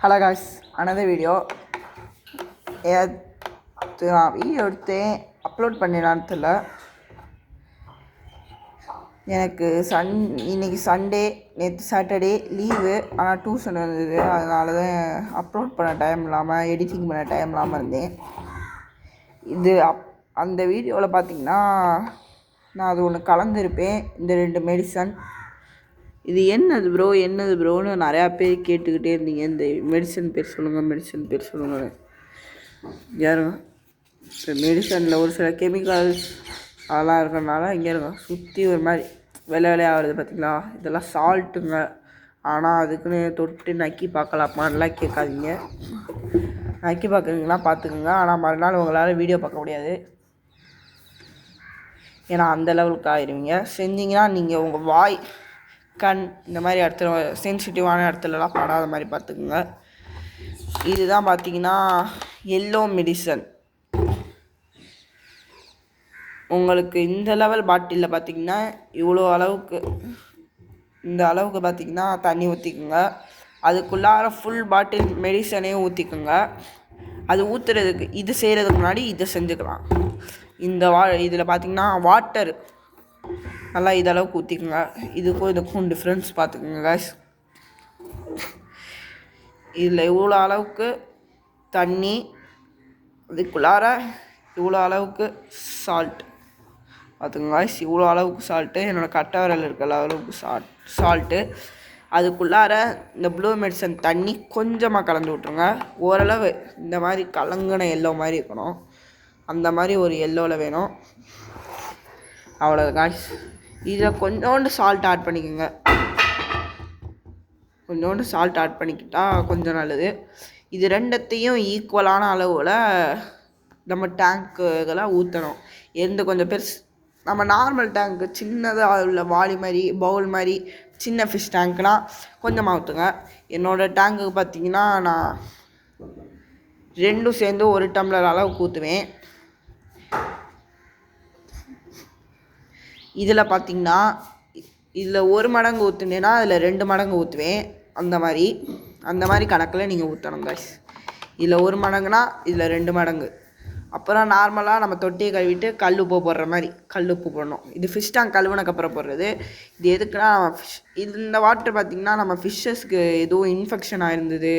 Hello guys, another video. நான் video எடுத்தேன், upload பண்ணிடலான்னு தெரியல. எனக்கு இன்னைக்கு சண்டே, நேற்று சாட்டர்டே லீவு. ஆனால் டியூஷன் இருந்தது, அதனால தான் அப்லோட் பண்ண டைம் இல்லாமல், எடிட்டிங் பண்ண டைம் இல்லாமல் இருந்தேன். இது அந்த வீடியோவில் பார்த்தீங்கன்னா நான் அது ஒன்று கலந்துருப்பேன், இந்த 2 மெடிசன். இது என்னது ப்ரோன்னு நிறையா பேர் கேட்டுக்கிட்டே இருந்தீங்க. இந்த மெடிசன் பேர் சொல்லுங்கள் யாருங்க. இந்த மெடிசனில் ஒரு சில கெமிக்கல்ஸ் அதெல்லாம் இருக்கிறதுனால இங்கே இருக்கும் சுற்றி ஒரு மாதிரி வெள்ளையாக வருது பார்த்தீங்களா. இதெல்லாம் சால்ட்டுங்க. ஆனால் அதுக்குன்னு தொட்டு நக்கி பார்க்கலாமான்லாம் கேட்காதீங்க. நக்கி பார்க்குறீங்கன்னா பார்த்துக்குங்க, ஆனால் மறுநாள் உங்களால் வீடியோ பார்க்க முடியாது. ஏன்னா அந்த லெவலுக்கு ஆயிடுவீங்க. செஞ்சிங்கன்னா நீங்கள் உங்கள் வாய், கண் இந்த மாதிரி இடத்துல, சென்சிட்டிவான இடத்துலலாம் படாத மாதிரி பார்த்துக்குங்க. இதுதான் பார்த்தீங்கன்னா எல்லோ மெடிசன். உங்களுக்கு இந்த லெவல் பாட்டிலில் பார்த்தீங்கன்னா இவ்வளோ அளவுக்கு, இந்த அளவுக்கு பார்த்தீங்கன்னா தண்ணி ஊற்றிக்குங்க. அதுக்குள்ளார ஃபுல் பாட்டில் மெடிசனையும் ஊற்றிக்குங்க. அது ஊற்றுறதுக்கு, இது செய்கிறதுக்கு முன்னாடி இதை செஞ்சுக்கலாம். இதில் பார்த்தீங்கன்னா வாட்டர் நல்லா இதளவுக்கு ஊற்றிக்குங்க. இதுக்கும் டிஃப்ரென்ஸ் பார்த்துக்குங்க காய்ஸ். இதில் இவ்வளோ அளவுக்கு தண்ணி, அதுக்குள்ளார இவ்வளோ அளவுக்கு சால்ட் பார்த்துக்குங்க காய்ஸ். இவ்வளோ அளவுக்கு சால்ட்டு, என்னோடய கட்டை விரல் இருக்கிற அளவுக்கு சால்ட்டு. அதுக்குள்ளார இந்த ப்ளூ மெடிசன் தண்ணி கொஞ்சமாக கலந்து விட்ருங்க. ஓரளவு இந்த மாதிரி கலங்கின எல்லோ மாதிரி இருக்கணும், அந்த மாதிரி ஒரு எல்லோவில் வேணும். அவ்வளோ காய்ஸ். இதில் கொஞ்சோண்டு சால்ட் ஆட் பண்ணிக்கோங்க. கொஞ்சோண்டு சால்ட் ஆட் பண்ணிக்கிட்டால் கொஞ்சம் நல்லது. இது ரெண்டத்தையும் ஈக்குவலான அளவில் நம்ம டேங்க்குகளாக ஊற்றணும். கொஞ்சம் பெருசு, நம்ம நார்மல் டேங்க்கு சின்னதாக உள்ள வாளி மாதிரி, பவுல் மாதிரி சின்ன ஃபிஷ் டேங்க்னால் கொஞ்சமாக ஊற்றுங்க. என்னோடய டேங்க்குக்கு பார்த்திங்கன்னா நான் 2 சேர்ந்து 1 டம்ளர் அளவுக்கு ஊற்றுவேன். இதில் பார்த்திங்கன்னா இதில் 1 மடங்கு ஊற்றுனேன்னா அதில் 2 மடங்கு ஊற்றுவேன். அந்த மாதிரி கணக்கில் நீங்கள் ஊற்றணும் காய்ஸ். இதில் 1 மடங்குனா இதில் 2 மடங்கு. அப்புறம் நார்மலாக நம்ம தொட்டியை கழுவிட்டு கல் உப்பு போடுற மாதிரி கல் உப்பு போடணும். இது ஃபிஷ் டேங்க் கழுவுனக்கப்புறம் போடுறது. இது எதுக்குன்னா இந்த வாட்டர் பார்த்திங்கன்னா நம்ம ஃபிஷ்ஷஸ்க்கு எதுவும் இன்ஃபெக்ஷன் ஆகிருந்தது,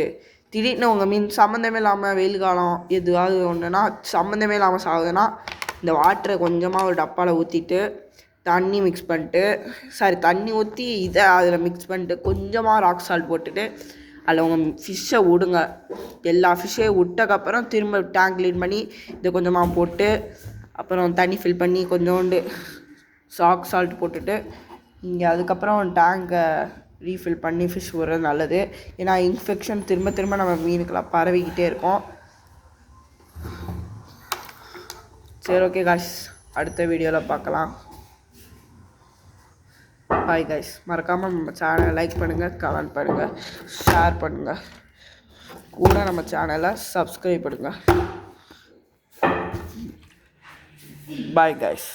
திடீர்னு உங்கள் மீன் சம்மந்தமே இல்லாமல் வெயில் காலம் எதுவாவது ஒன்றுனா சம்மந்தமே இல்லாமல் சாகுதுன்னா இந்த வாட்டரை கொஞ்சமாக ஒரு டப்பாவில் ஊற்றிட்டு தண்ணி ஊற்றி இதை அதில் மிக்ஸ் பண்ணிட்டு கொஞ்சமாக ராக் சால்ட் போட்டுட்டு அதில் உங்கள் ஃபிஷ்ஷை விடுங்க. எல்லா ஃபிஷ்ஷையும் விட்டக்கப்புறம் திரும்ப டேங்க் க்ளீன் பண்ணி இதை கொஞ்சமாக போட்டு அப்புறம் தண்ணி ஃபில் பண்ணி கொஞ்சோண்டு ராக் சால்ட் போட்டுட்டு இங்கே அதுக்கப்புறம் டேங்கை ரீஃபில் பண்ணி ஃபிஷ் விடுறது நல்லது. ஏன்னா இன்ஃபெக்ஷன் திரும்ப நம்ம மீனுக்கெல்லாம் பரவிக்கிட்டே இருக்கும். சரி, ஓகே காய்ஸ், அடுத்த வீடியோவில் பார்க்கலாம். Bye guys. மறக்காமல் நம்ம சேனலை லைக் பண்ணுங்கள், கமெண்ட் பண்ணுங்கள், ஷேர் பண்ணுங்கள், கூட நம்ம சேனலை சப்ஸ்கிரைப் பண்ணுங்கள். Bye guys.